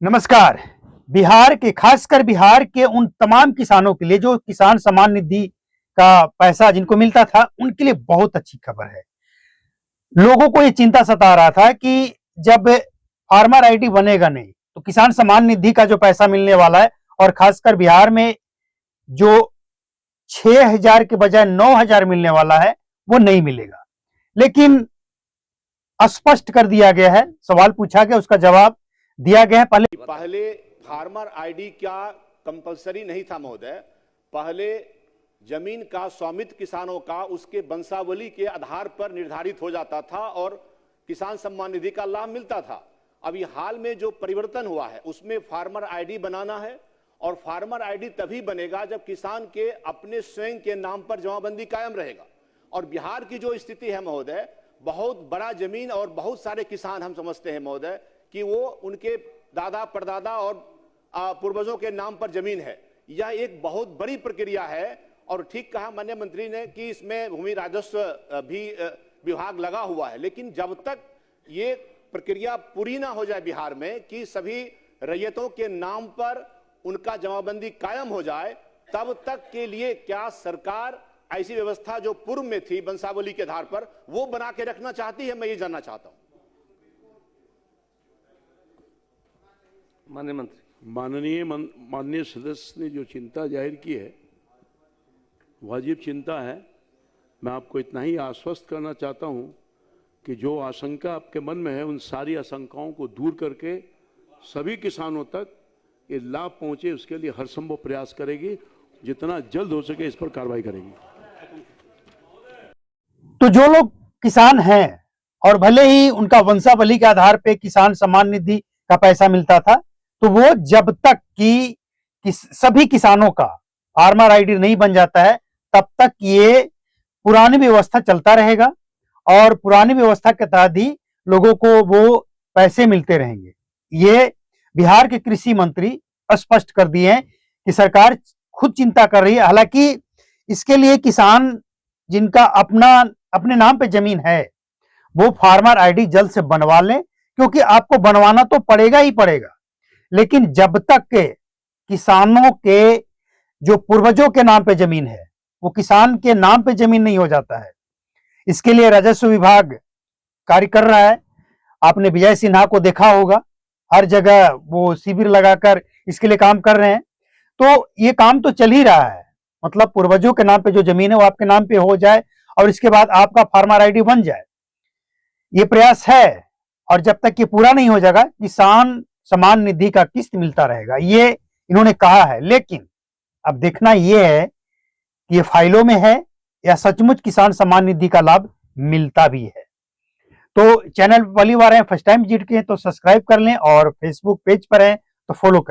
नमस्कार। बिहार के, खासकर बिहार के उन तमाम किसानों के लिए जो किसान सम्मान निधि का पैसा जिनको मिलता था, उनके लिए बहुत अच्छी खबर है। लोगों को ये चिंता सता रहा था कि जब फार्मर आईडी बनेगा नहीं तो किसान सम्मान निधि का जो पैसा मिलने वाला है, और खासकर बिहार में जो 6,000 के बजाय 9,000 मिलने वाला है, वो नहीं मिलेगा। लेकिन स्पष्ट कर दिया गया है, सवाल पूछा गया, उसका जवाब दिया गया है। पहले फार्मर आईडी क्या कंपलसरी नहीं था महोदय। पहले जमीन का स्वामित्व किसानों का उसके वंशावली के आधार पर निर्धारित हो जाता था और किसान सम्मान निधि का लाभ मिलता था। अभी हाल में जो परिवर्तन हुआ है उसमें फार्मर आईडी बनाना है, और फार्मर आईडी तभी बनेगा जब किसान के अपने स्वयं के नाम पर जमाबंदी कायम रहेगा। और बिहार की जो स्थिति है महोदय, बहुत बड़ा जमीन और बहुत सारे किसान हम समझते हैं महोदय कि वो उनके दादा परदादा और पूर्वजों के नाम पर जमीन है। यह एक बहुत बड़ी प्रक्रिया है, और ठीक कहा माननीय मंत्री ने कि इसमें भूमि राजस्व भी विभाग लगा हुआ है। लेकिन जब तक ये प्रक्रिया पूरी ना हो जाए बिहार में कि सभी रैयतों के नाम पर उनका जमाबंदी कायम हो जाए, तब तक के लिए क्या सरकार ऐसी व्यवस्था जो पूर्व में थी वंशावली के आधार पर वो बना के रखना चाहती है? मैं ये जानना चाहता हूं। माननीय मंत्री। माननीय सदस्य ने जो चिंता जाहिर की है, वाजिब चिंता है। मैं आपको इतना ही आश्वस्त करना चाहता हूं कि जो आशंका आपके मन में है, उन सारी आशंकाओं को दूर करके सभी किसानों तक ये लाभ पहुंचे, उसके लिए हर संभव प्रयास करेगी। जितना जल्द हो सके इस पर कार्रवाई करेगी। तो जो लोग किसान हैं और भले ही उनका वंशावली के आधार पे किसान सम्मान निधि का पैसा मिलता था, तो वो जब तक कि सभी किसानों का फार्मर आईडी नहीं बन जाता है, तब तक ये पुरानी व्यवस्था चलता रहेगा, और पुरानी व्यवस्था के तहत ही लोगों को वो पैसे मिलते रहेंगे। ये बिहार के कृषि मंत्री स्पष्ट कर दिए हैं कि सरकार खुद चिंता कर रही है। हालांकि इसके लिए किसान जिनका अपने नाम पे जमीन है, वो फार्मर आईडी जल्द से बनवा लें, क्योंकि आपको बनवाना तो पड़ेगा ही पड़ेगा। लेकिन जब तक के किसानों के जो पूर्वजों के नाम पे जमीन है, वो किसान के नाम पे जमीन नहीं हो जाता है। इसके लिए राजस्व विभाग कार्य कर रहा है। आपने विजय सिन्हा को देखा होगा, हर जगह वो शिविर लगाकर इसके लिए काम कर रहे हैं। तो ये काम तो चल ही रहा है, मतलब पूर्वजों के नाम पे जो जमीन है वो आपके नाम पे हो जाए, और इसके बाद आपका फार्मर आईडी बन जाए। ये प्रयास है, और जब तक ये पूरा नहीं हो जाएगा, किसान सम्मान निधि का किस्त मिलता रहेगा, ये इन्होंने कहा है। लेकिन अब देखना ये है कि ये फाइलों में है या सचमुच किसान सम्मान निधि का लाभ मिलता भी है। तो चैनल पहली बार है, फर्स्ट टाइम विजिट किए तो सब्सक्राइब कर लें, और फेसबुक पेज पर हैं तो फॉलो कर लें।